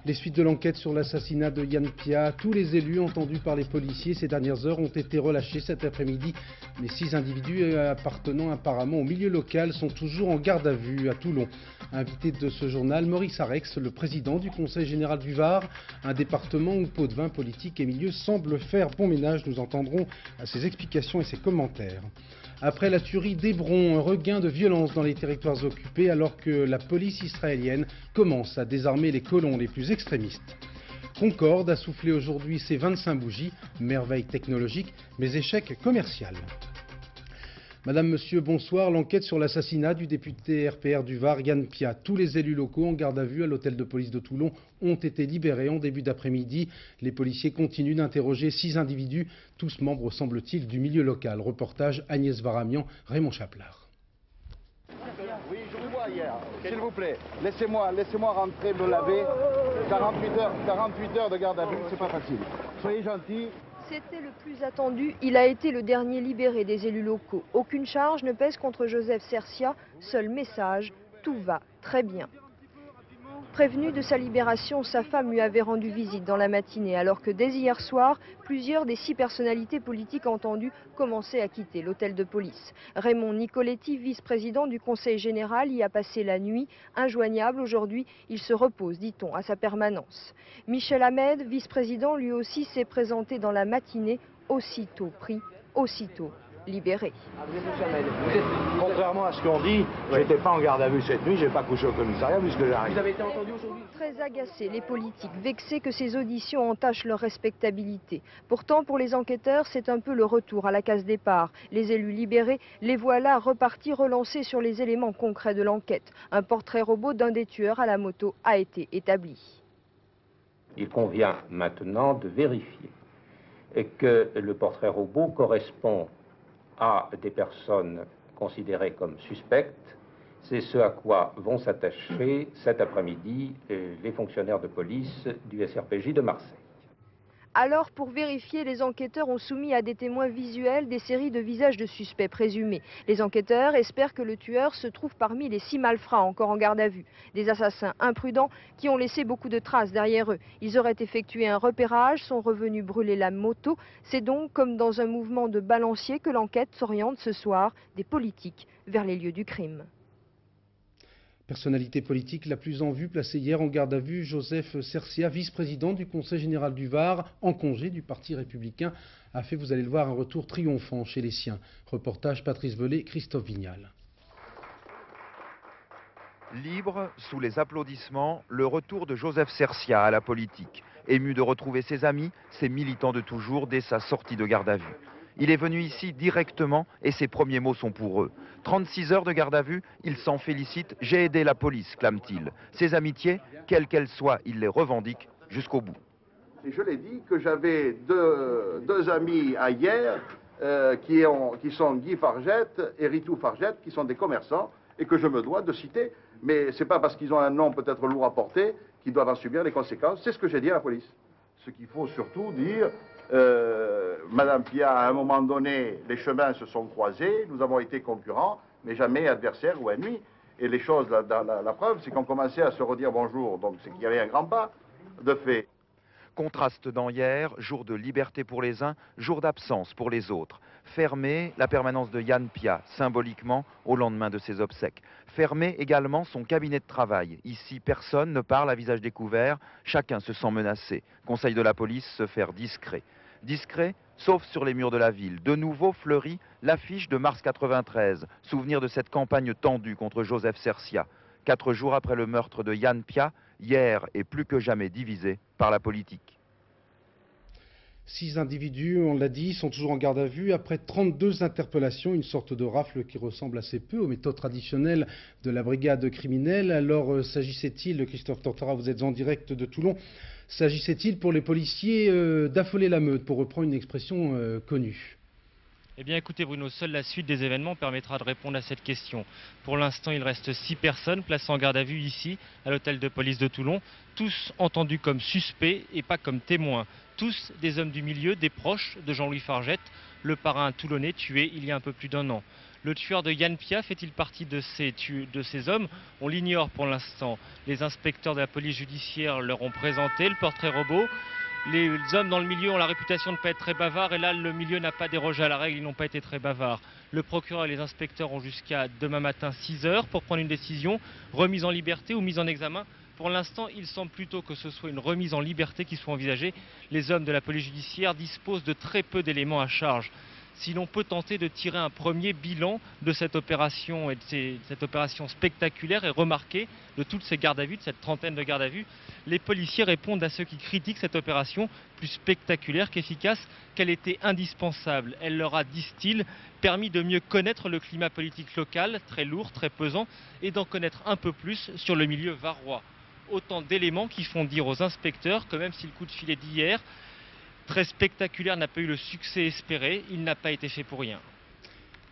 Les suites de l'enquête sur l'assassinat de Yann Pia, tous les élus entendus par les policiers ces dernières heures ont été relâchés cet après-midi. Les 6 individus appartenant apparemment au milieu local sont toujours en garde à vue à Toulon. Invité de ce journal, Maurice Arex, le président du Conseil général du Var, un département où Potvin, politique et milieu semblent faire bon ménage. Nous entendrons ses explications et ses commentaires. Après la tuerie d'Hébron, un regain de violence dans les territoires occupés alors que la police israélienne commence à désarmer les colons les plus extrémistes. Concorde a soufflé aujourd'hui ses 25 bougies, merveille technologique mais échec commercial. Madame, Monsieur, bonsoir. L'enquête sur l'assassinat du député RPR du Var, Yann Pia. Tous les élus locaux en garde à vue à l'hôtel de police de Toulon ont été libérés en début d'après-midi. Les policiers continuent d'interroger 6 individus, tous membres, semble-t-il, du milieu local. Reportage Agnès Varamian, Raymond Chaplard. Oui, je vous vois hier. S'il vous plaît, laissez-moi rentrer me laver. 48 heures de garde à vue, c'est pas facile. Soyez gentils. C'était le plus attendu, il a été le dernier libéré des élus locaux. Aucune charge ne pèse contre Joseph Cercia, seul message, tout va très bien. Prévenu de sa libération, sa femme lui avait rendu visite dans la matinée, alors que dès hier soir, plusieurs des 6 personnalités politiques entendues commençaient à quitter l'hôtel de police. Raymond Nicoletti, vice-président du Conseil général, y a passé la nuit. Injoignable aujourd'hui, il se repose, dit-on, à sa permanence. Michel Ahmed, vice-président, lui aussi s'est présenté dans la matinée, aussitôt pris, aussitôt libéré. Contrairement à ce qu'on dit, je n'étais pas en garde à vue cette nuit, je n'ai pas couché au commissariat puisque j'arrive. Vous avez été entendu aujourd'hui? Très agacés, les politiques, vexés que ces auditions entachent leur respectabilité. Pourtant, pour les enquêteurs, c'est un peu le retour à la case départ. Les élus libérés, les voilà repartis relancés sur les éléments concrets de l'enquête. Un portrait robot d'un des tueurs à la moto a été établi. Il convient maintenant de vérifier que le portrait robot correspond à des personnes considérées comme suspectes. C'est ce à quoi vont s'attacher cet après-midi les fonctionnaires de police du SRPJ de Marseille. Alors, pour vérifier, les enquêteurs ont soumis à des témoins visuels des séries de visages de suspects présumés. Les enquêteurs espèrent que le tueur se trouve parmi les 6 malfrats encore en garde à vue. Des assassins imprudents qui ont laissé beaucoup de traces derrière eux. Ils auraient effectué un repérage, sont revenus brûler la moto. C'est donc comme dans un mouvement de balancier que l'enquête s'oriente ce soir des politiques vers les lieux du crime. Personnalité politique la plus en vue, placée hier en garde à vue, Joseph Cercia, vice-président du Conseil général du Var, en congé du Parti républicain, a fait, vous allez le voir, un retour triomphant chez les siens. Reportage Patrice Velay, Christophe Vignal. Libre, sous les applaudissements, le retour de Joseph Cercia à la politique. Ému de retrouver ses amis, ses militants de toujours dès sa sortie de garde à vue. Il est venu ici directement et ses premiers mots sont pour eux. 36 heures de garde à vue, il s'en félicite. J'ai aidé la police, clame-t-il. Ses amitiés, quelles qu'elles soient, il les revendique jusqu'au bout. Et je l'ai dit que j'avais deux amis à hier qui sont Guy Fargette et Ritou Fargette, qui sont des commerçants et que je me dois de citer. Mais ce n'est pas parce qu'ils ont un nom peut-être lourd à porter qu'ils doivent en subir les conséquences. C'est ce que j'ai dit à la police. Ce qu'il faut surtout dire... Madame Pia, à un moment donné, les chemins se sont croisés, nous avons été concurrents, mais jamais adversaires ou ennemis. Et les choses, la preuve, c'est qu'on commençait à se redire bonjour, donc c'est qu'il y avait un grand pas de fait. Contraste dans hier, jour de liberté pour les uns, jour d'absence pour les autres. Fermé la permanence de Yann Pia, symboliquement, au lendemain de ses obsèques. Fermé également son cabinet de travail. Ici, personne ne parle à visage découvert, chacun se sent menacé. Conseil de la police, se faire discret. Discret, sauf sur les murs de la ville. De nouveau fleurit l'affiche de mars 93, souvenir de cette campagne tendue contre Joseph Cercia. 4 jours après le meurtre de Yann Pia, hier est plus que jamais divisé par la politique. 6 individus, on l'a dit, sont toujours en garde à vue après 32 interpellations, une sorte de rafle qui ressemble assez peu aux méthodes traditionnelles de la brigade criminelle. Alors s'agissait-il, Christophe Tortora, vous êtes en direct de Toulon, s'agissait-il pour les policiers d'affoler la meute, pour reprendre une expression connue ? Eh bien écoutez Bruno, seule la suite des événements permettra de répondre à cette question. Pour l'instant, il reste 6 personnes placées en garde à vue ici, à l'hôtel de police de Toulon, tous entendus comme suspects et pas comme témoins. Tous des hommes du milieu, des proches de Jean-Louis Fargette. le parrain toulonnais tué il y a un peu plus d'1 an. Le tueur de Yann Pia fait-il partie de ces hommes? On l'ignore pour l'instant. Les inspecteurs de la police judiciaire leur ont présenté le portrait robot. Les hommes dans le milieu ont la réputation de ne pas être très bavards et là le milieu n'a pas dérogé à la règle, ils n'ont pas été très bavards. Le procureur et les inspecteurs ont jusqu'à demain matin 6 heures pour prendre une décision, remise en liberté ou mise en examen. Pour l'instant, il semble plutôt que ce soit une remise en liberté qui soit envisagée. Les hommes de la police judiciaire disposent de très peu d'éléments à charge. Si l'on peut tenter de tirer un premier bilan de cette opération et de cette opération spectaculaire et remarquée de toutes ces gardes à vue, de cette trentaine de gardes à vue, les policiers répondent à ceux qui critiquent cette opération plus spectaculaire qu'efficace, qu'elle était indispensable. Elle leur a, disent-ils, permis de mieux connaître le climat politique local, très lourd, très pesant, et d'en connaître un peu plus sur le milieu varois. Autant d'éléments qui font dire aux inspecteurs que même si le coup de filet d'hier, très spectaculaire, n'a pas eu le succès espéré, il n'a pas été fait pour rien.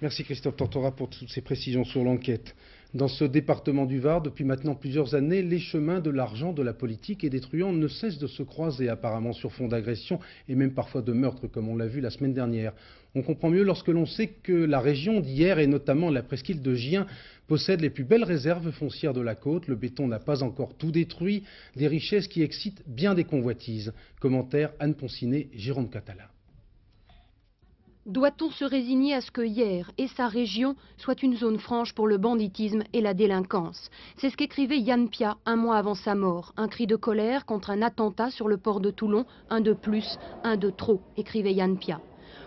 Merci Christophe Tortora pour toutes ces précisions sur l'enquête. Dans ce département du Var, depuis maintenant plusieurs années, les chemins de l'argent, de la politique et des truands ne cessent de se croiser apparemment sur fond d'agression et même parfois de meurtre comme on l'a vu la semaine dernière. On comprend mieux lorsque l'on sait que la région d'hier et notamment la presqu'île de Gien possède les plus belles réserves foncières de la côte. Le béton n'a pas encore tout détruit, des richesses qui excitent bien des convoitises. Commentaire Anne Poncinet, Jérôme Catala. Doit-on se résigner à ce que Hyères et sa région soient une zone franche pour le banditisme et la délinquance? C'est ce qu'écrivait Yann Pia un mois avant sa mort. Un cri de colère contre un attentat sur le port de Toulon, un de plus, un de trop, écrivait Yann Pia.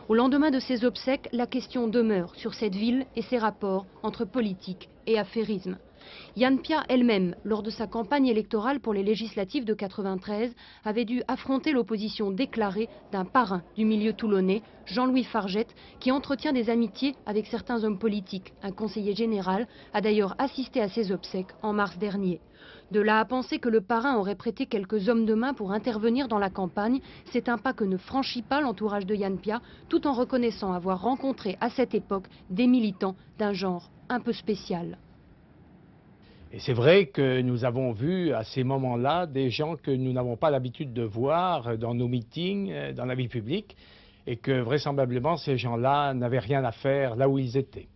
Au lendemain de ses obsèques, la question demeure sur cette ville et ses rapports entre politique et affairisme. Yann Pia elle-même, lors de sa campagne électorale pour les législatives de 93, avait dû affronter l'opposition déclarée d'un parrain du milieu toulonnais, Jean-Louis Fargette, qui entretient des amitiés avec certains hommes politiques. Un conseiller général a d'ailleurs assisté à ses obsèques en mars dernier. De là à penser que le parrain aurait prêté quelques hommes de main pour intervenir dans la campagne, c'est un pas que ne franchit pas l'entourage de Yann Pia, tout en reconnaissant avoir rencontré à cette époque des militants d'un genre un peu spécial. Et c'est vrai que nous avons vu à ces moments-là des gens que nous n'avons pas l'habitude de voir dans nos meetings, dans la vie publique, et que vraisemblablement ces gens-là n'avaient rien à faire là où ils étaient.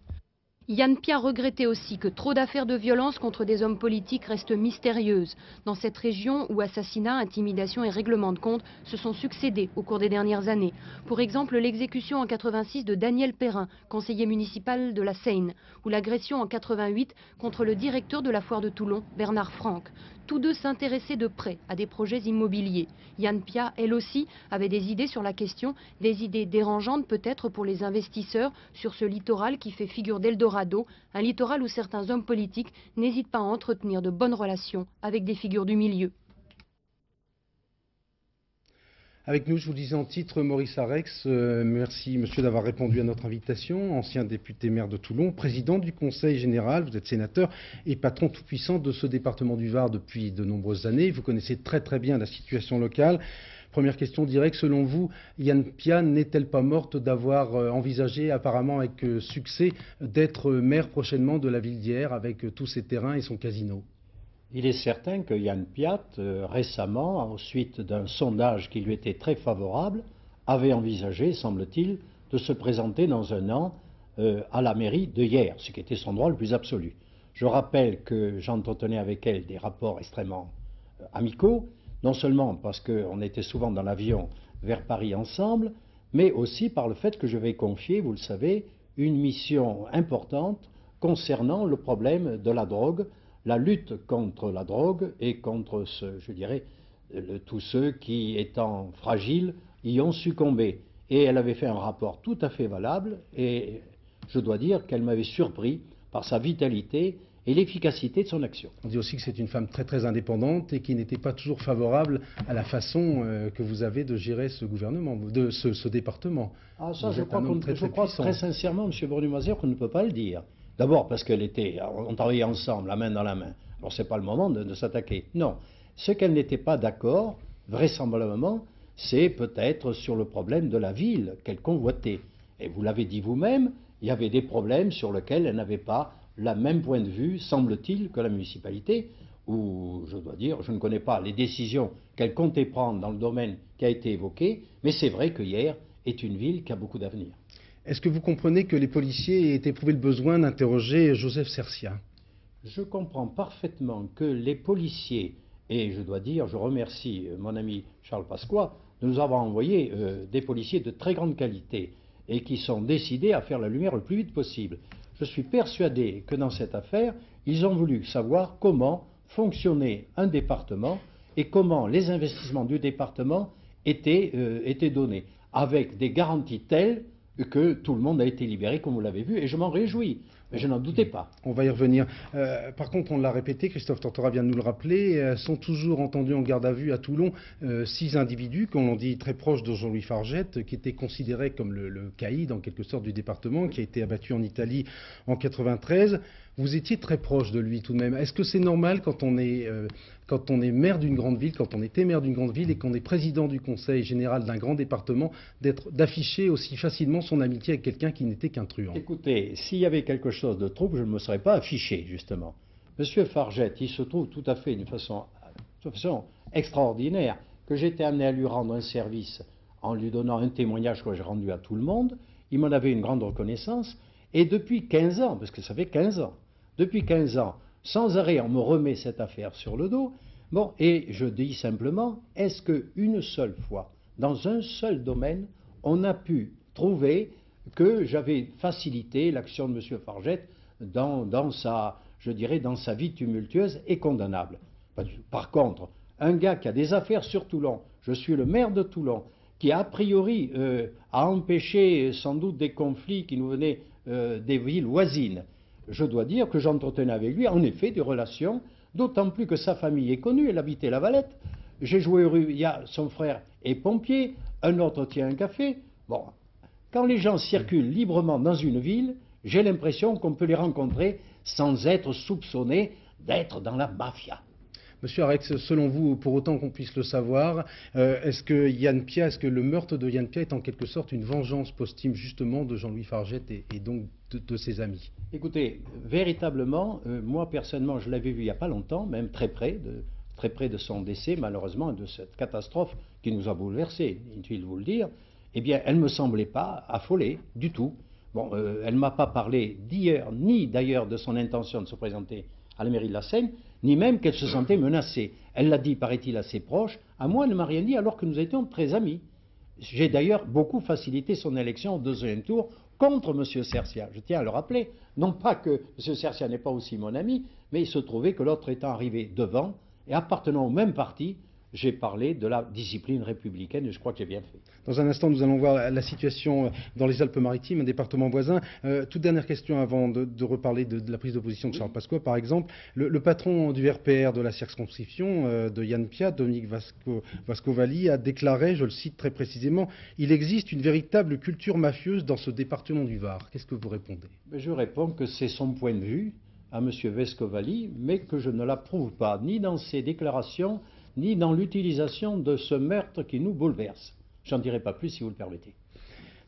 Yann Pia regrettait aussi que trop d'affaires de violence contre des hommes politiques restent mystérieuses dans cette région où assassinats, intimidations et règlements de compte se sont succédés au cours des dernières années. Pour exemple, l'exécution en 86 de Daniel Perrin, conseiller municipal de la Seine, ou l'agression en 88 contre le directeur de la foire de Toulon, Bernard Franck. Tous deux s'intéressaient de près à des projets immobiliers. Yann Pia, elle aussi, avait des idées sur la question, des idées dérangeantes peut-être pour les investisseurs sur ce littoral qui fait figure d'Eldorado, un littoral où certains hommes politiques n'hésitent pas à entretenir de bonnes relations avec des figures du milieu. Avec nous, je vous disais en titre, Maurice Arex, merci monsieur d'avoir répondu à notre invitation, ancien député maire de Toulon, président du Conseil général, vous êtes sénateur et patron tout-puissant de ce département du Var depuis de nombreuses années. Vous connaissez très très bien la situation locale. Première question directe, selon vous, Yann Pia n'est-elle pas morte d'avoir envisagé apparemment avec succès d'être maire prochainement de la ville d'Hyères avec tous ses terrains et son casino ? Il est certain que Yann Pia, récemment, ensuite d'un sondage qui lui était très favorable, avait envisagé, semble-t-il, de se présenter dans un an à la mairie de Hyères, ce qui était son droit le plus absolu. Je rappelle que j'entretenais avec elle des rapports extrêmement amicaux, non seulement parce qu'on était souvent dans l'avion vers Paris ensemble, mais aussi par le fait que je vais confier, vous le savez, une mission importante concernant le problème de la drogue, la lutte contre la drogue et contre, tous ceux qui, étant fragiles, y ont succombé. Et elle avait fait un rapport tout à fait valable et je dois dire qu'elle m'avait surpris par sa vitalité et l'efficacité de son action. On dit aussi que c'est une femme très très indépendante et qui n'était pas toujours favorable à la façon que vous avez de gérer ce gouvernement, de ce département. Ah ça, je crois très sincèrement, M. Bournu-Mazère, qu'on ne peut pas le dire. D'abord parce on travaillait ensemble, la main dans la main. Alors ce n'est pas le moment de s'attaquer. Non. Ce qu'elle n'était pas d'accord, vraisemblablement, c'est peut-être sur le problème de la ville qu'elle convoitait. Et vous l'avez dit vous-même, il y avait des problèmes sur lesquels elle n'avait pas le même point de vue, semble-t-il, que la municipalité, où, je dois dire, je ne connais pas les décisions qu'elle comptait prendre dans le domaine qui a été évoqué, mais c'est vrai que Hyères est une ville qui a beaucoup d'avenir. Est-ce que vous comprenez que les policiers aient éprouvé le besoin d'interroger Joseph Cercia? Je comprends parfaitement que les policiers, et je dois dire, je remercie mon ami Charles Pasqua de nous avoir envoyé des policiers de très grande qualité et qui sont décidés à faire la lumière le plus vite possible. Je suis persuadé que dans cette affaire, ils ont voulu savoir comment fonctionnait un département et comment les investissements du département étaient donnés, avec des garanties telles que tout le monde a été libéré, comme vous l'avez vu, et je m'en réjouis. Mais je n'en doutais pas. On va y revenir. Par contre, on l'a répété, Christophe Tortora vient de nous le rappeler, sont toujours entendus en garde à vue à Toulon 6 individus, comme on dit, très proches de Jean-Louis Fargette, qui étaient considérés comme le caïd, en quelque sorte, du département, qui a été abattu en Italie en 1993. Vous étiez très proche de lui tout de même. Est-ce que c'est normal quand on est maire d'une grande ville, quand on était maire d'une grande ville et qu'on est président du conseil général d'un grand département, d'afficher aussi facilement son amitié avec quelqu'un qui n'était qu'un truand? Écoutez, s'il y avait quelque chose de trouble, je ne me serais pas affiché, justement. Monsieur Fargette, il se trouve tout à fait d'une façon extraordinaire que j'ai été amené à lui rendre un service en lui donnant un témoignage que j'ai rendu à tout le monde. Il m'en avait une grande reconnaissance. Et depuis 15 ans, parce que ça fait 15 ans, depuis 15 ans, sans arrêt, on me remet cette affaire sur le dos. Bon, et je dis simplement, est-ce qu'une seule fois, dans un seul domaine, on a pu trouver que j'avais facilité l'action de M. Fargette dans sa vie tumultueuse et condamnable? Pas du tout. Par contre, un gars qui a des affaires sur Toulon, je suis le maire de Toulon, qui a priori a empêché sans doute des conflits qui nous venaient des villes voisines, je dois dire que j'entretenais avec lui en effet des relations, d'autant plus que sa famille est connue, elle habitait La Valette. J'ai joué rue, son frère est pompier, un autre tient un café. Bon, quand les gens circulent librement dans une ville, j'ai l'impression qu'on peut les rencontrer sans être soupçonnés d'être dans la mafia. Monsieur Arex, selon vous, pour autant qu'on puisse le savoir, est-ce que le meurtre de Yann Pia est en quelque sorte une vengeance posthume justement de Jean-Louis Fargette et donc de ses amis? Écoutez, véritablement, moi personnellement, je l'avais vu il n'y a pas longtemps, même très près de son décès, malheureusement, de cette catastrophe qui nous a bouleversés, inutile de vous le dire. Eh bien, elle ne me semblait pas affolée du tout. Bon, elle ne m'a pas parlé d'hier, ni d'ailleurs de son intention de se présenter à la mairie de la Seine, ni même qu'elle se sentait menacée. Elle l'a dit, paraît-il, à ses proches. À moi, elle ne m'a rien dit alors que nous étions très amis. J'ai d'ailleurs beaucoup facilité son élection au deuxième tour contre M. Cercia. Je tiens à le rappeler. Non pas que M. Cercia n'est pas aussi mon ami, mais il se trouvait que l'autre étant arrivé devant et appartenant au même parti, j'ai parlé de la discipline républicaine et je crois que j'ai bien fait. Dans un instant, nous allons voir la situation dans les Alpes-Maritimes, un département voisin. Toute dernière question avant de reparler de la prise de position de Charles Pasqua, par exemple. Le patron du RPR de la circonscription de Yann Pia, Dominique Vascovalli, a déclaré, je le cite très précisément, « Il existe une véritable culture mafieuse dans ce département du Var ». Qu'est-ce que vous répondez? Je réponds que c'est son point de vue à M. Vescovalli, mais que je ne l'approuve pas, ni dans ses déclarations, ni dans l'utilisation de ce meurtre qui nous bouleverse. J'en dirai pas plus si vous le permettez.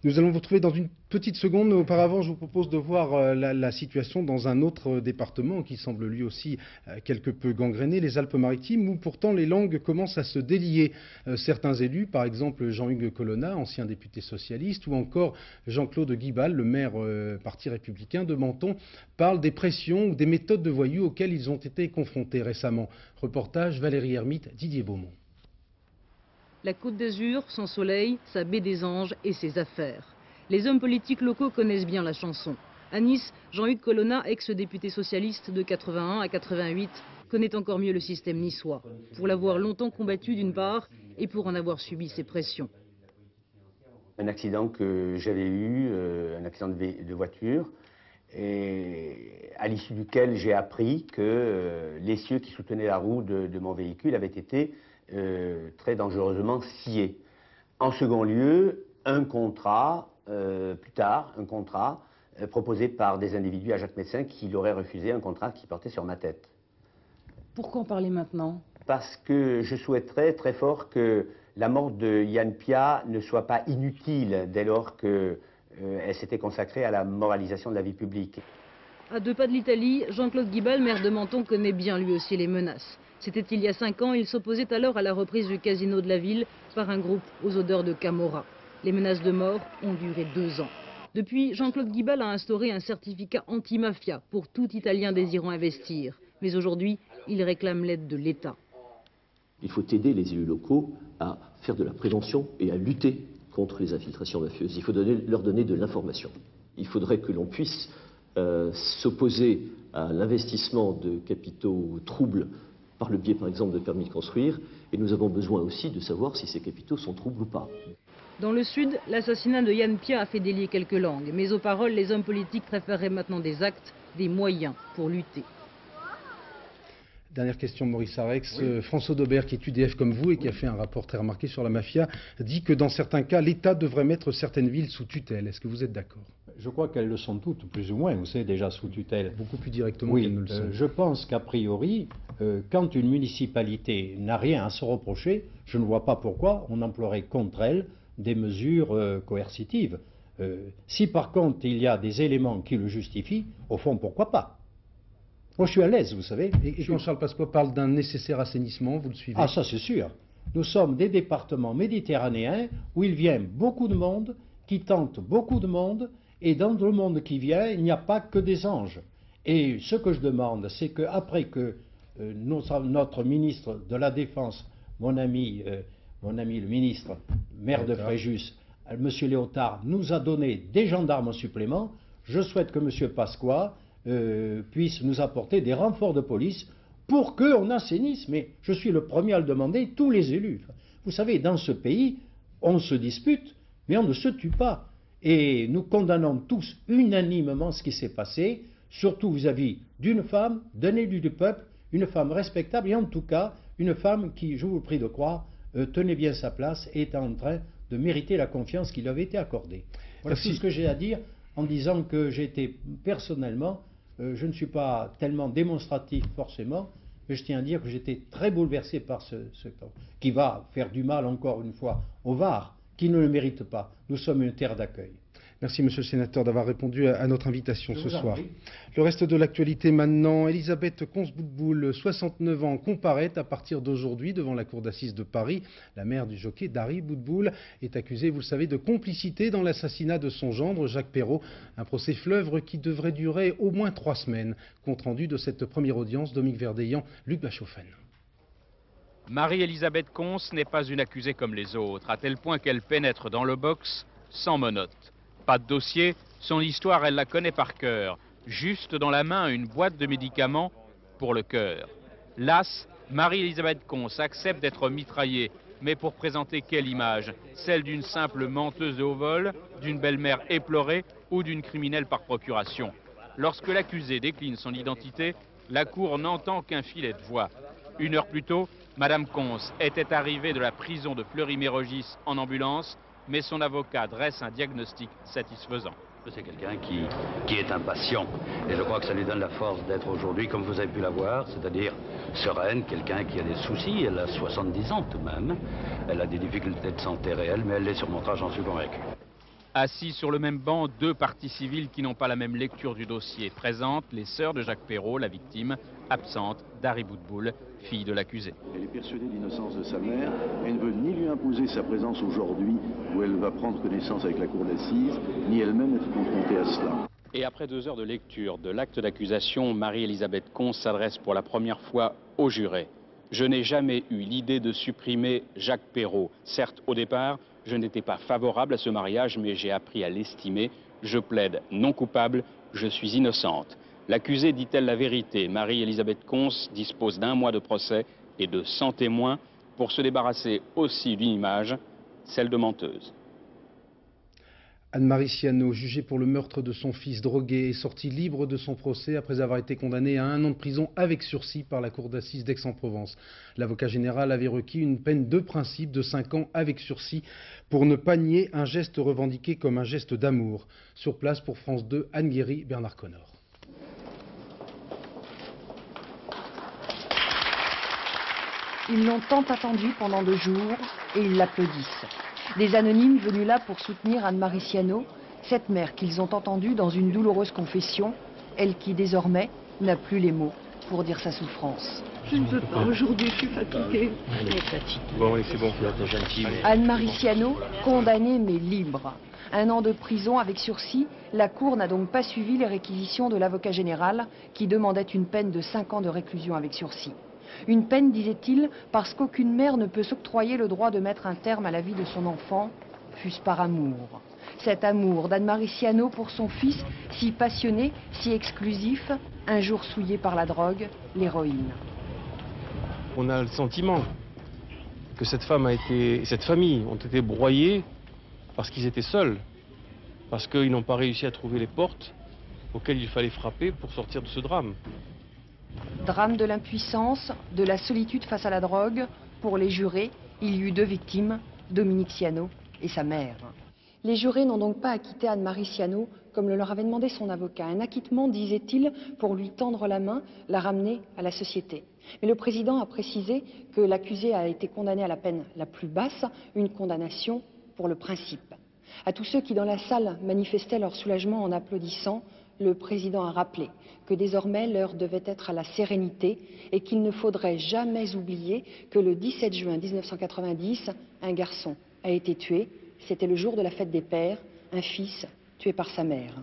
Nous allons vous retrouver dans une petite seconde. Auparavant, je vous propose de voir la situation dans un autre département qui semble lui aussi quelque peu gangréné, les Alpes-Maritimes, où pourtant les langues commencent à se délier. Certains élus, par exemple Jean-Hugues Colonna, ancien député socialiste, ou encore Jean-Claude Guibal, le maire parti républicain de Menton, parlent des pressions ou des méthodes de voyous auxquelles ils ont été confrontés récemment. Reportage Valérie Hermite, Didier Beaumont. La Côte d'Azur, son soleil, sa baie des Anges et ses affaires. Les hommes politiques locaux connaissent bien la chanson. À Nice, Jean-Hugues Colonna, ex-député socialiste de 81 à 88, connaît encore mieux le système niçois, pour l'avoir longtemps combattu d'une part et pour en avoir subi ses pressions. Un accident que j'avais eu, un accident de voiture, et à l'issue duquel j'ai appris que l'essieu qui soutenait la roue de mon véhicule avait été très dangereusement scié. En second lieu, un contrat, plus tard, un contrat proposé par des individus à Jacques Médecin qui l'auraient refusé, un contrat qui portait sur ma tête. Pourquoi en parler maintenant? Parce que je souhaiterais très fort que la mort de Yann Pia ne soit pas inutile dès lors qu'elle s'était consacrée à la moralisation de la vie publique. À 2 pas de l'Italie, Jean-Claude Guibal, maire de Menton, connaît bien lui aussi les menaces. C'était il y a 5 ans, il s'opposait alors à la reprise du casino de la ville par un groupe aux odeurs de Camorra. Les menaces de mort ont duré 2 ans. Depuis, Jean-Claude Guibal a instauré un certificat anti-mafia pour tout Italien désirant investir. Mais aujourd'hui, il réclame l'aide de l'État. Il faut aider les élus locaux à faire de la prévention et à lutter contre les infiltrations mafieuses. Il faut leur donner de l'information. Il faudrait que l'on puisse s'opposer à l'investissement de capitaux troubles par le biais, par exemple, de permis de construire. Et nous avons besoin aussi de savoir si ces capitaux sont troubles ou pas. Dans le Sud, l'assassinat de Yann Pia a fait délier quelques langues. Mais aux paroles, les hommes politiques préféreraient maintenant des actes, des moyens pour lutter. Dernière question, Maurice Arex. Oui. François Daubert, qui est UDF comme vous et qui a fait un rapport très remarqué sur la mafia, dit que dans certains cas, l'État devrait mettre certaines villes sous tutelle. Est-ce que vous êtes d'accord? Je crois qu'elles le sont toutes, plus ou moins, vous savez, déjà sous tutelle. Beaucoup plus directement oui, qu'elles ne le sont. Je pense qu'a priori, quand une municipalité n'a rien à se reprocher, je ne vois pas pourquoi on emploierait contre elle des mesures coercitives. Si par contre il y a des éléments qui le justifient, au fond, pourquoi pas? Moi, je suis à l'aise, vous savez. Et quand Charles Pasqua parle d'un nécessaire assainissement, vous le suivez? Ah, ça c'est sûr. Nous sommes des départements méditerranéens où il vient beaucoup de monde, qui tente beaucoup de monde, et dans le monde qui vient, il n'y a pas que des anges. Et ce que je demande, c'est qu'après que notre ministre de la Défense, mon ami le ministre, maire de Fréjus, M. Léotard, nous a donné des gendarmes en supplément, je souhaite que M. Pasqua puisse nous apporter des renforts de police pour qu'on assainisse. Mais je suis le premier à le demander, tous les élus. Vous savez, dans ce pays, on se dispute, mais on ne se tue pas. Et nous condamnons tous unanimement ce qui s'est passé, surtout vis-à-vis d'une femme, d'un élu du peuple, une femme respectable, et en tout cas, une femme qui, je vous le prie de croire, tenait bien sa place et était en train de mériter la confiance qui lui avait été accordée. Voilà tout ce que j'ai à dire en disant que j'ai été personnellement, je ne suis pas tellement démonstratif forcément, mais je tiens à dire que j'étais très bouleversé par ce temps, qui va faire du mal encore une fois au Var, qui ne le mérite pas. Nous sommes une terre d'accueil. Merci, monsieur le sénateur, d'avoir répondu à notre invitation ce soir. Le reste de l'actualité maintenant. Elisabeth Kons-Boutboul, 69 ans, comparaît à partir d'aujourd'hui devant la cour d'assises de Paris. La mère du jockey, Dari Boutboul, est accusée, vous le savez, de complicité dans l'assassinat de son gendre, Jacques Perrot. Un procès fleuve qui devrait durer au moins 3 semaines. Compte rendu de cette première audience, Dominique Verdeillan, Luc Bachofen. Marie-Elisabeth Kons n'est pas une accusée comme les autres, à tel point qu'elle pénètre dans le box sans menottes. Pas de dossier, son histoire elle la connaît par cœur. Juste dans la main une boîte de médicaments pour le cœur. Las, Marie-Elisabeth Kons accepte d'être mitraillée. Mais pour présenter quelle image? Celle d'une simple menteuse de haut vol, d'une belle-mère éplorée ou d'une criminelle par procuration? Lorsque l'accusée décline son identité, la cour n'entend qu'un filet de voix. 1 heure plus tôt, Madame Kons était arrivée de la prison de Fleury-Mérogis en ambulance, mais son avocat dresse un diagnostic satisfaisant. C'est quelqu'un qui est impatient, et je crois que ça lui donne la force d'être aujourd'hui, comme vous avez pu la voir, c'est-à-dire sereine, quelqu'un qui a des soucis. Elle a 70 ans tout de même, elle a des difficultés de santé réelles, mais elle les surmontera, j'en suis convaincu. Assis sur le même banc, 2 parties civiles qui n'ont pas la même lecture du dossier présentent les sœurs de Jacques Perrot, la victime, absente, Dari Boutboul, fille de l'accusé. Elle est persuadée de l'innocence de sa mère. Elle ne veut ni lui imposer sa présence aujourd'hui, où elle va prendre connaissance avec la cour d'assises, ni elle-même être confrontée à cela. Et après 2 heures de lecture de l'acte d'accusation, Marie-Elisabeth Kons s'adresse pour la première fois au juré. Je n'ai jamais eu l'idée de supprimer Jacques Perrot. Certes, au départ, je n'étais pas favorable à ce mariage, mais j'ai appris à l'estimer. Je plaide non coupable, je suis innocente. L'accusée dit-elle la vérité? Marie-Elisabeth Kons dispose d'1 mois de procès et de 100 témoins pour se débarrasser aussi d'une image, celle de menteuse. Anne-Marie Ciano, jugée pour le meurtre de son fils drogué, est sortie libre de son procès après avoir été condamnée à 1 an de prison avec sursis par la cour d'assises d'Aix-en-Provence. L'avocat général avait requis une peine de principe de 5 ans avec sursis pour ne pas nier un geste revendiqué comme un geste d'amour. Sur place pour France 2, Anne Guéry, Bernard Connor. Ils l'ont tant attendu pendant 2 jours et ils l'applaudissent. Des anonymes venus là pour soutenir Anne-Marie Ciano, cette mère qu'ils ont entendue dans une douloureuse confession, elle qui désormais n'a plus les mots. pour dire sa souffrance. Je ne peux pas, aujourd'hui je suis fatiguée. Bon, c'est bon, t'es gentil. Anne-Marie Ciano, condamnée mais libre. 1 an de prison avec sursis, la Cour n'a donc pas suivi les réquisitions de l'avocat général qui demandait une peine de 5 ans de réclusion avec sursis. Une peine, disait-il, parce qu'aucune mère ne peut s'octroyer le droit de mettre un terme à la vie de son enfant, fût-ce par amour. Cet amour d'Anne-Marie Ciano pour son fils, si passionné, si exclusif, un jour souillé par la drogue, l'héroïne. On a le sentiment que cette famille ont été broyés parce qu'ils étaient seuls, parce qu'ils n'ont pas réussi à trouver les portes auxquelles il fallait frapper pour sortir de ce drame. Drame de l'impuissance, de la solitude face à la drogue. Pour les jurés, il y eut 2 victimes, Dominique Ciano et sa mère. Les jurés n'ont donc pas acquitté Anne-Marie Ciano comme le leur avait demandé son avocat. Un acquittement, disait-il, pour lui tendre la main, la ramener à la société. Mais le président a précisé que l'accusé a été condamné à la peine la plus basse, une condamnation pour le principe. À tous ceux qui dans la salle manifestaient leur soulagement en applaudissant, le président a rappelé que désormais l'heure devait être à la sérénité et qu'il ne faudrait jamais oublier que le 17 juin 1990, un garçon a été tué. C'était le jour de la fête des pères, un fils tué par sa mère.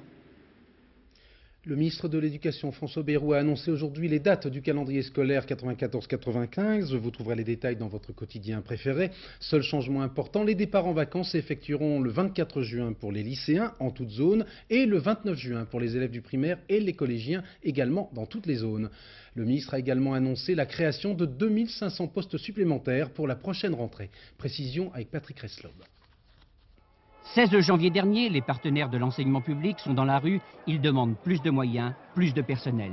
Le ministre de l'Éducation, François Bayrou, a annoncé aujourd'hui les dates du calendrier scolaire 94-95. Vous trouverez les détails dans votre quotidien préféré. Seul changement important, les départs en vacances s'effectueront le 24 juin pour les lycéens en toute zone et le 29 juin pour les élèves du primaire et les collégiens également dans toutes les zones. Le ministre a également annoncé la création de 2500 postes supplémentaires pour la prochaine rentrée. Précision avec Patrick Reslob. 16 janvier dernier, les partenaires de l'enseignement public sont dans la rue. Ils demandent plus de moyens, plus de personnel.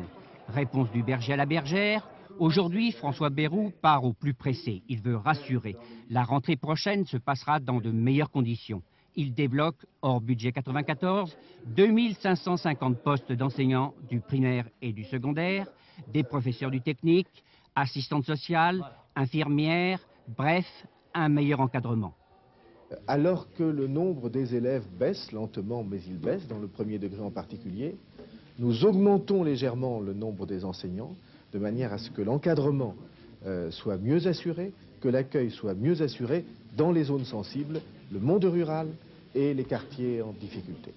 Réponse du berger à la bergère. Aujourd'hui, François Bayrou part au plus pressé. Il veut rassurer. La rentrée prochaine se passera dans de meilleures conditions. Il débloque, hors budget 94, 2550 postes d'enseignants du primaire et du secondaire, des professeurs du technique, assistantes sociales, infirmières, bref, un meilleur encadrement. Alors que le nombre des élèves baisse lentement, mais il baisse, dans le premier degré en particulier, nous augmentons légèrement le nombre des enseignants, de manière à ce que l'encadrement soit mieux assuré, que l'accueil soit mieux assuré dans les zones sensibles, le monde rural et les quartiers en difficulté.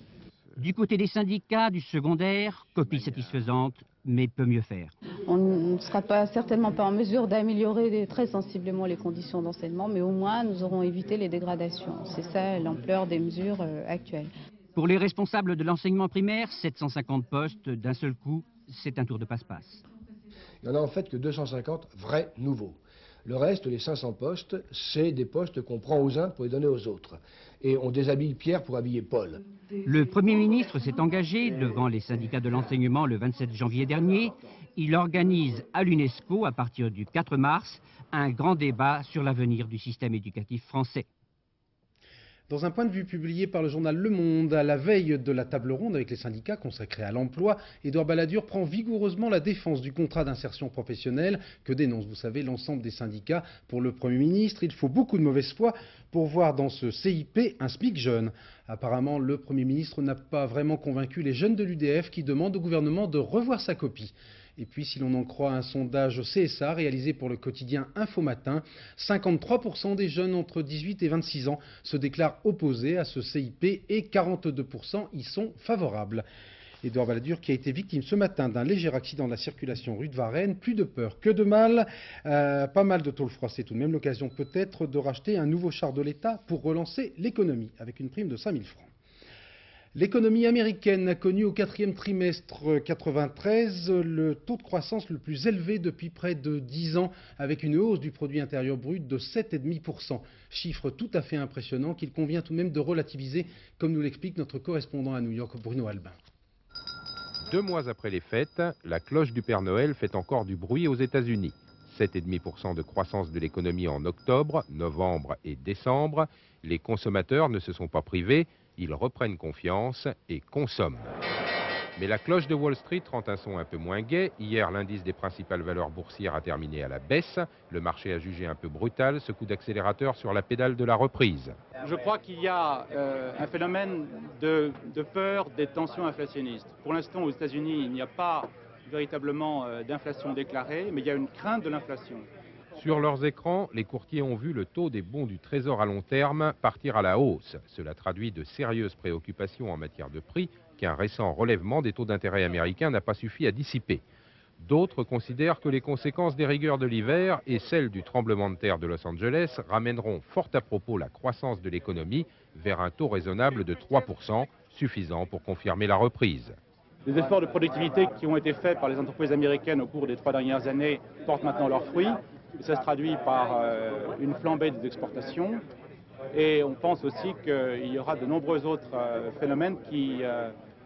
Du côté des syndicats du secondaire, copie satisfaisante, mais peut mieux faire. On ne sera certainement pas en mesure d'améliorer très sensiblement les conditions d'enseignement, mais au moins nous aurons évité les dégradations. C'est ça l'ampleur des mesures actuelles. Pour les responsables de l'enseignement primaire, 750 postes d'un seul coup, c'est un tour de passe-passe. Il n'y en a en fait que 250 vrais nouveaux. Le reste, les 500 postes, c'est des postes qu'on prend aux uns pour les donner aux autres. Et on déshabille Pierre pour habiller Paul. Le Premier ministre s'est engagé devant les syndicats de l'enseignement le 27 janvier dernier. Il organise à l'UNESCO, à partir du 4 mars, un grand débat sur l'avenir du système éducatif français. Dans un point de vue publié par le journal Le Monde, à la veille de la table ronde avec les syndicats consacrés à l'emploi, Édouard Balladur prend vigoureusement la défense du contrat d'insertion professionnelle que dénonce, vous savez, l'ensemble des syndicats. Pour le Premier ministre, il faut beaucoup de mauvaise foi pour voir dans ce CIP un SMIC jeune. Apparemment, le Premier ministre n'a pas vraiment convaincu les jeunes de l'UDF qui demandent au gouvernement de revoir sa copie. Et puis, si l'on en croit un sondage CSA réalisé pour le quotidien Info Matin, 53% des jeunes entre 18 et 26 ans se déclarent opposés à ce CIP et 42% y sont favorables. Édouard Balladur qui a été victime ce matin d'un léger accident de la circulation rue de Varennes. Plus de peur que de mal. Pas mal de tôle froissée tout de même. L'occasion peut-être de racheter un nouveau char de l'État pour relancer l'économie avec une prime de 5 000 francs. L'économie américaine a connu au 4e trimestre 93 le taux de croissance le plus élevé depuis près de 10 ans, avec une hausse du produit intérieur brut de 7,5%. Chiffre tout à fait impressionnant qu'il convient tout de même de relativiser, comme nous l'explique notre correspondant à New York, Bruno Albin. 2 mois après les fêtes, la cloche du Père Noël fait encore du bruit aux États-Unis. 7,5% de croissance de l'économie en octobre, novembre et décembre. Les consommateurs ne se sont pas privés. Ils reprennent confiance et consomment. Mais la cloche de Wall Street rend un son un peu moins gai. Hier, l'indice des principales valeurs boursières a terminé à la baisse. Le marché a jugé un peu brutal ce coup d'accélérateur sur la pédale de la reprise. Je crois qu'il y a un phénomène de peur des tensions inflationnistes. Pour l'instant, aux États-Unis, il n'y a pas véritablement d'inflation déclarée, mais il y a une crainte de l'inflation. Sur leurs écrans, les courtiers ont vu le taux des bons du Trésor à long terme partir à la hausse. Cela traduit de sérieuses préoccupations en matière de prix qu'un récent relèvement des taux d'intérêt américains n'a pas suffi à dissiper. D'autres considèrent que les conséquences des rigueurs de l'hiver et celles du tremblement de terre de Los Angeles ramèneront fort à propos la croissance de l'économie vers un taux raisonnable de 3%, suffisant pour confirmer la reprise. Les efforts de productivité qui ont été faits par les entreprises américaines au cours des 3 dernières années portent maintenant leurs fruits. Ça se traduit par une flambée des exportations. Et on pense aussi qu'il y aura de nombreux autres phénomènes qui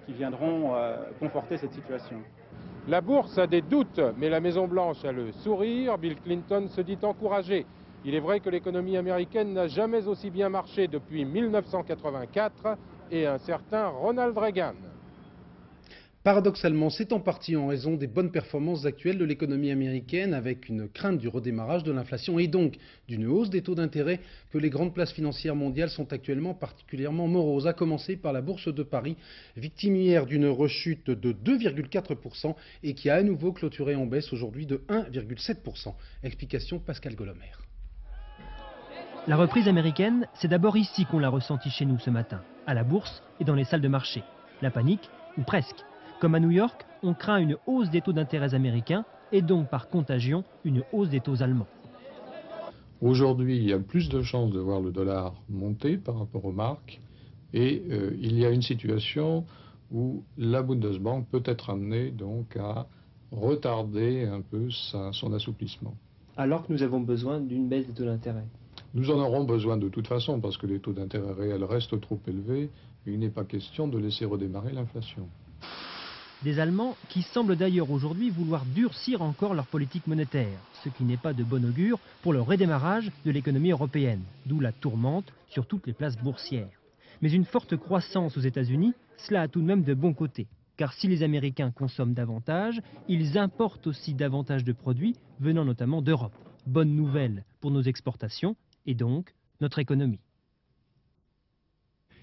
viendront conforter cette situation. La bourse a des doutes, mais la Maison-Blanche a le sourire. Bill Clinton se dit encouragé. Il est vrai que l'économie américaine n'a jamais aussi bien marché depuis 1984 et un certain Ronald Reagan. Paradoxalement, c'est en partie en raison des bonnes performances actuelles de l'économie américaine, avec une crainte du redémarrage de l'inflation et donc d'une hausse des taux d'intérêt, que les grandes places financières mondiales sont actuellement particulièrement moroses, à commencer par la Bourse de Paris, victime hier d'une rechute de 2,4% et qui a à nouveau clôturé en baisse aujourd'hui de 1,7%. Explication Pascal Golomer. La reprise américaine, c'est d'abord ici qu'on l'a ressenti chez nous ce matin, à la bourse et dans les salles de marché. La panique, ou presque. Comme à New York, on craint une hausse des taux d'intérêt américains et donc par contagion une hausse des taux allemands. Aujourd'hui, il y a plus de chances de voir le dollar monter par rapport aux marques et il y a une situation où la Bundesbank peut être amenée donc à retarder un peu son assouplissement. Alors que nous avons besoin d'une baisse des taux d'intérêt. Nous en aurons besoin de toute façon parce que les taux d'intérêt réels restent trop élevés et il n'est pas question de laisser redémarrer l'inflation. Des Allemands qui semblent d'ailleurs aujourd'hui vouloir durcir encore leur politique monétaire, ce qui n'est pas de bon augure pour le redémarrage de l'économie européenne, d'où la tourmente sur toutes les places boursières. Mais une forte croissance aux États-Unis, cela a tout de même de bons côtés, car si les Américains consomment davantage, ils importent aussi davantage de produits venant notamment d'Europe. Bonne nouvelle pour nos exportations et donc notre économie.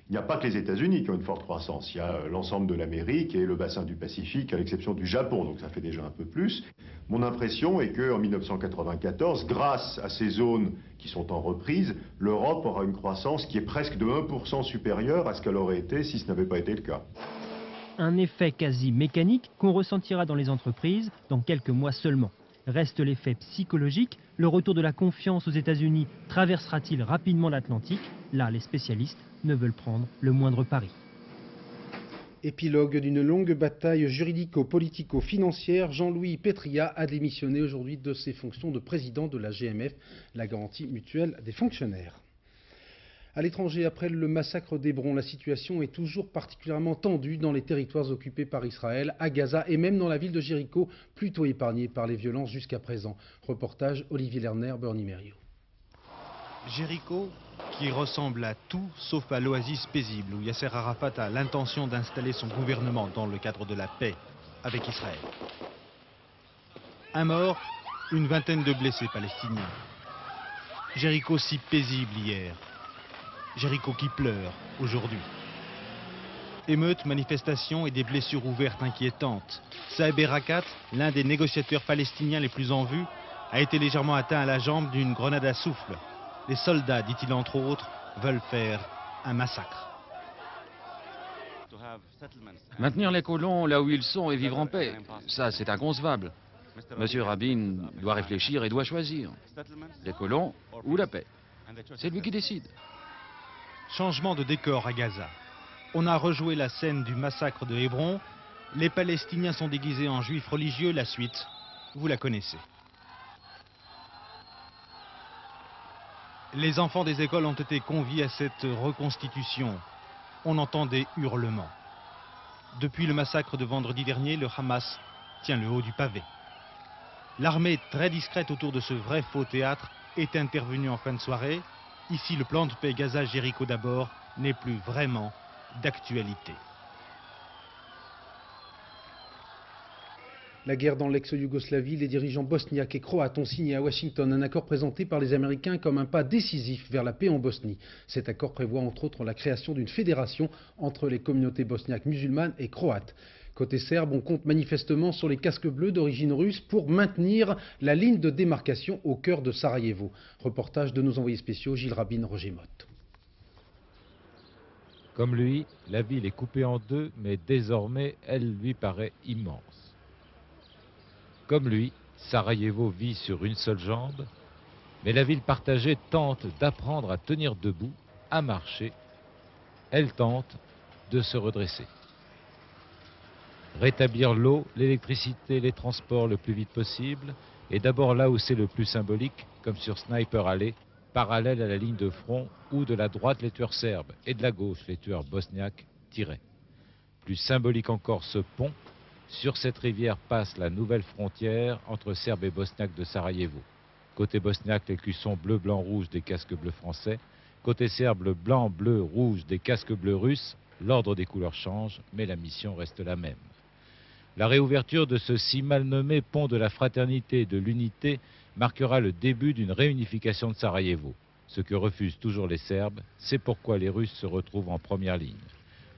Il n'y a pas que les États-Unis qui ont une forte croissance. Il y a l'ensemble de l'Amérique et le bassin du Pacifique, à l'exception du Japon, donc ça fait déjà un peu plus. Mon impression est qu'en 1994, grâce à ces zones qui sont en reprise, l'Europe aura une croissance qui est presque de 1% supérieure à ce qu'elle aurait été si ce n'avait pas été le cas. Un effet quasi mécanique qu'on ressentira dans les entreprises dans quelques mois seulement. Reste l'effet psychologique. Le retour de la confiance aux États-Unis traversera-t-il rapidement l'Atlantique? Là, les spécialistes ne veulent prendre le moindre pari. Épilogue d'une longue bataille juridico-politico-financière, Jean-Louis Pétria a démissionné aujourd'hui de ses fonctions de président de la GMF, la garantie mutuelle des fonctionnaires. À l'étranger, après le massacre d'Hébron, la situation est toujours particulièrement tendue dans les territoires occupés par Israël, à Gaza et même dans la ville de Jéricho, plutôt épargnée par les violences jusqu'à présent. Reportage Olivier Lerner, Bernie Merriot. Jéricho, qui ressemble à tout sauf à l'oasis paisible où Yasser Arafat a l'intention d'installer son gouvernement dans le cadre de la paix avec Israël. Un mort, une vingtaine de blessés palestiniens. Jéricho si paisible hier. Jéricho qui pleure aujourd'hui. Émeutes, manifestations et des blessures ouvertes inquiétantes. Saeb Erakat, l'un des négociateurs palestiniens les plus en vue, a été légèrement atteint à la jambe d'une grenade à souffle. Les soldats, dit-il entre autres, veulent faire un massacre. Maintenir les colons là où ils sont et vivre en paix, ça c'est inconcevable. Monsieur Rabin doit réfléchir et doit choisir. Les colons ou la paix. C'est lui qui décide. Changement de décor à Gaza. On a rejoué la scène du massacre de Hébron. Les Palestiniens sont déguisés en juifs religieux. La suite, vous la connaissez. Les enfants des écoles ont été conviés à cette reconstitution. On entend des hurlements. Depuis le massacre de vendredi dernier, le Hamas tient le haut du pavé. L'armée très discrète autour de ce vrai faux théâtre est intervenue en fin de soirée. Ici, le plan de paix Gaza-Jéricho d'abord n'est plus vraiment d'actualité. La guerre dans l'ex-Yougoslavie, les dirigeants bosniaques et croates ont signé à Washington un accord présenté par les Américains comme un pas décisif vers la paix en Bosnie. Cet accord prévoit entre autres la création d'une fédération entre les communautés bosniaques musulmanes et croates. Côté serbe, on compte manifestement sur les casques bleus d'origine russe pour maintenir la ligne de démarcation au cœur de Sarajevo. Reportage de nos envoyés spéciaux Gilles Rabin, Roger Motte. Comme lui, la ville est coupée en deux, mais désormais, elle lui paraît immense. Comme lui, Sarajevo vit sur une seule jambe, mais la ville partagée tente d'apprendre à tenir debout, à marcher. Elle tente de se redresser. Rétablir l'eau, l'électricité, les transports le plus vite possible, et d'abord là où c'est le plus symbolique, comme sur Sniper Alley, parallèle à la ligne de front où de la droite les tueurs serbes et de la gauche les tueurs bosniaques tiraient. Plus symbolique encore ce pont. Sur cette rivière passe la nouvelle frontière entre Serbes et Bosniaques de Sarajevo. Côté bosniaque, les cuissons bleu, blanc, rouge des casques bleus français. Côté serbe, le blanc, bleu, rouge des casques bleus russes. L'ordre des couleurs change, mais la mission reste la même. La réouverture de ce si mal nommé pont de la fraternité et de l'unité marquera le début d'une réunification de Sarajevo. Ce que refusent toujours les Serbes, c'est pourquoi les Russes se retrouvent en première ligne.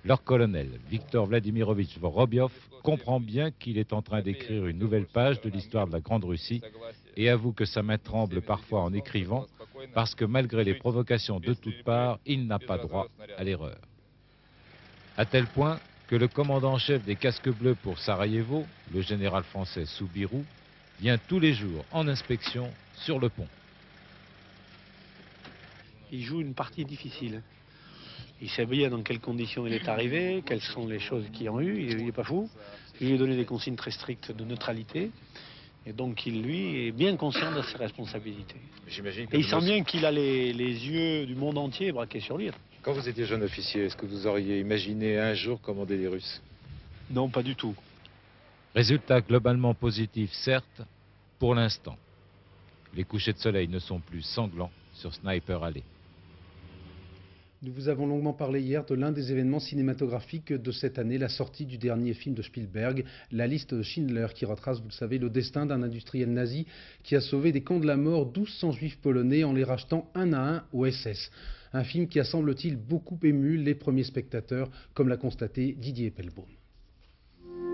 Leur colonel, Viktor Vladimirovitch Vorobiov, comprend bien qu'il est en train d'écrire une nouvelle page de l'histoire de la Grande Russie et avoue que sa main tremble parfois en écrivant parce que malgré les provocations de toutes parts, il n'a pas droit à l'erreur. À tel point que le commandant en chef des casques bleus pour Sarajevo, le général français Soubirous, vient tous les jours en inspection sur le pont. Il joue une partie difficile. Il sait bien dans quelles conditions il est arrivé, quelles sont les choses qu'il y a eu, il n'est pas fou. Je lui ai donné des consignes très strictes de neutralité. Et donc il, lui, est bien conscient de ses responsabilités. Et il sent bien qu'il a les yeux du monde entier braqués sur lui. Quand vous étiez jeune officier, est-ce que vous auriez imaginé un jour commander les Russes? Non, pas du tout. Résultat globalement positif, certes, pour l'instant. Les couchers de soleil ne sont plus sanglants sur Sniper Alley. Nous vous avons longuement parlé hier de l'un des événements cinématographiques de cette année, la sortie du dernier film de Spielberg, La liste de Schindler, qui retrace, vous le savez, le destin d'un industriel nazi qui a sauvé des camps de la mort 1200 juifs polonais en les rachetant un à un au SS. Un film qui a, semble-t-il, beaucoup ému les premiers spectateurs, comme l'a constaté Didier Eppelbaum.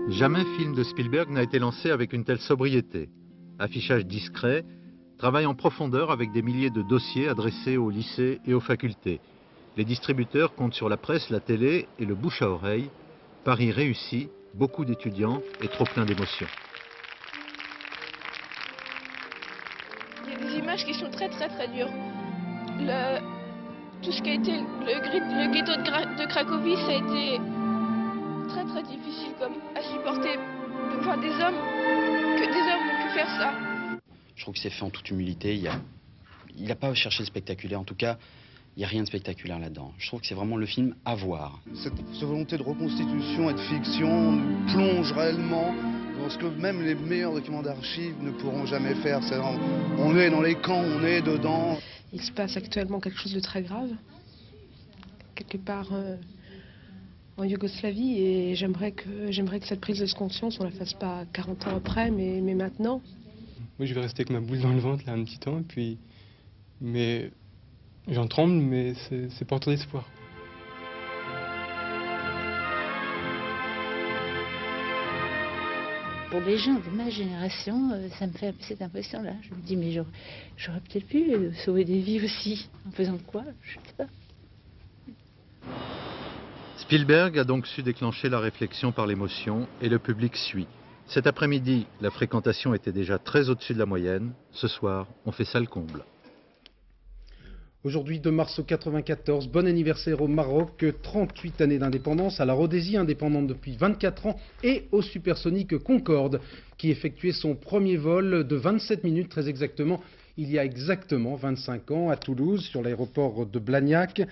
Jamais film de Spielberg n'a été lancé avec une telle sobriété. Affichage discret, travail en profondeur avec des milliers de dossiers adressés aux lycées et aux facultés. Les distributeurs comptent sur la presse, la télé et le bouche à oreille. Paris réussi, beaucoup d'étudiants et trop plein d'émotions. Il y a des images qui sont très dures. Tout ce qui a été le ghetto de Cracovie, ça a été très difficile comme à supporter de voir des hommes ont pu faire ça. Je trouve que c'est fait en toute humilité. Il n'a pas cherché le spectaculaire, en tout cas. Il n'y a rien de spectaculaire là-dedans. Je trouve que c'est vraiment le film à voir. Cette volonté de reconstitution et de fiction nous plonge réellement dans ce que même les meilleurs documents d'archives ne pourront jamais faire. On est dans les camps, on est dedans. Il se passe actuellement quelque chose de très grave, quelque part en Yougoslavie, et j'aimerais que cette prise de conscience, on la fasse pas 40 ans après, mais maintenant. Moi, je vais rester avec ma boule dans le ventre là un petit temps, et puis... Mais... J'en tremble, mais c'est porteur d'espoir. Pour les gens de ma génération, ça me fait cette impression-là. Je me dis, mais j'aurais peut-être pu sauver des vies aussi. En faisant quoi? Je sais pas. Spielberg a donc su déclencher la réflexion par l'émotion et le public suit. Cet après-midi, la fréquentation était déjà très au-dessus de la moyenne. Ce soir, on fait ça le comble. Aujourd'hui, 2 mars 1994, bon anniversaire au Maroc, 38 années d'indépendance, à la Rhodésie, indépendante depuis 24 ans, et au supersonique Concorde, qui effectuait son premier vol de 27 minutes, très exactement, il y a exactement 25 ans, à Toulouse, sur l'aéroport de Blagnac.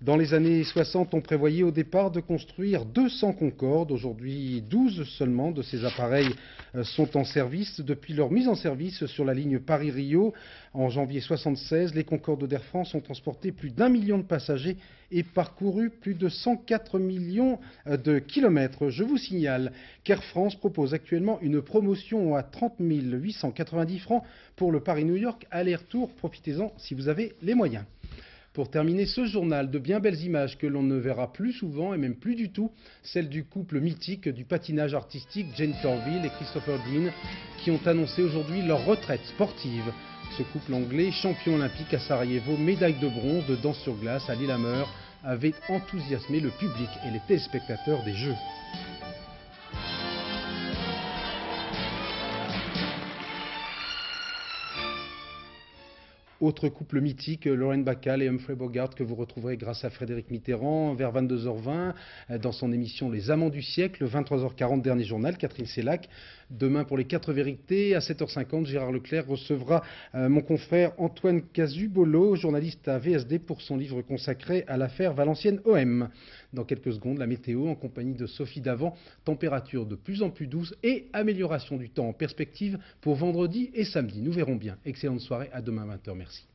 Dans les années 60, on prévoyait au départ de construire 200 Concorde. Aujourd'hui, 12 seulement de ces appareils sont en service. Depuis leur mise en service sur la ligne Paris-Rio, en janvier 1976, les Concorde d'Air France ont transporté plus d'1 million de passagers et parcouru plus de 104 millions de kilomètres. Je vous signale qu'Air France propose actuellement une promotion à 30 890 francs pour le Paris-New York aller-retour. Profitez-en si vous avez les moyens. Pour terminer ce journal, de bien belles images que l'on ne verra plus souvent et même plus du tout, celles du couple mythique du patinage artistique Jane Torvill et Christopher Dean qui ont annoncé aujourd'hui leur retraite sportive. Ce couple anglais, champion olympique à Sarajevo, médaille de bronze de danse sur glace à Lillehammer, avait enthousiasmé le public et les téléspectateurs des Jeux. Autre couple mythique, Lauren Bacall et Humphrey Bogart, que vous retrouverez grâce à Frédéric Mitterrand vers 22h20 dans son émission Les Amants du siècle, 23h40 dernier journal, Catherine Sellac. Demain pour les 4 vérités, à 7h50, Gérard Leclerc recevra mon confrère Antoine Casubolo, journaliste à VSD, pour son livre consacré à l'affaire Valenciennes-OM. Dans quelques secondes, la météo en compagnie de Sophie Davant, température de plus en plus douce et amélioration du temps en perspective pour vendredi et samedi. Nous verrons bien. Excellente soirée, à demain 20h, merci.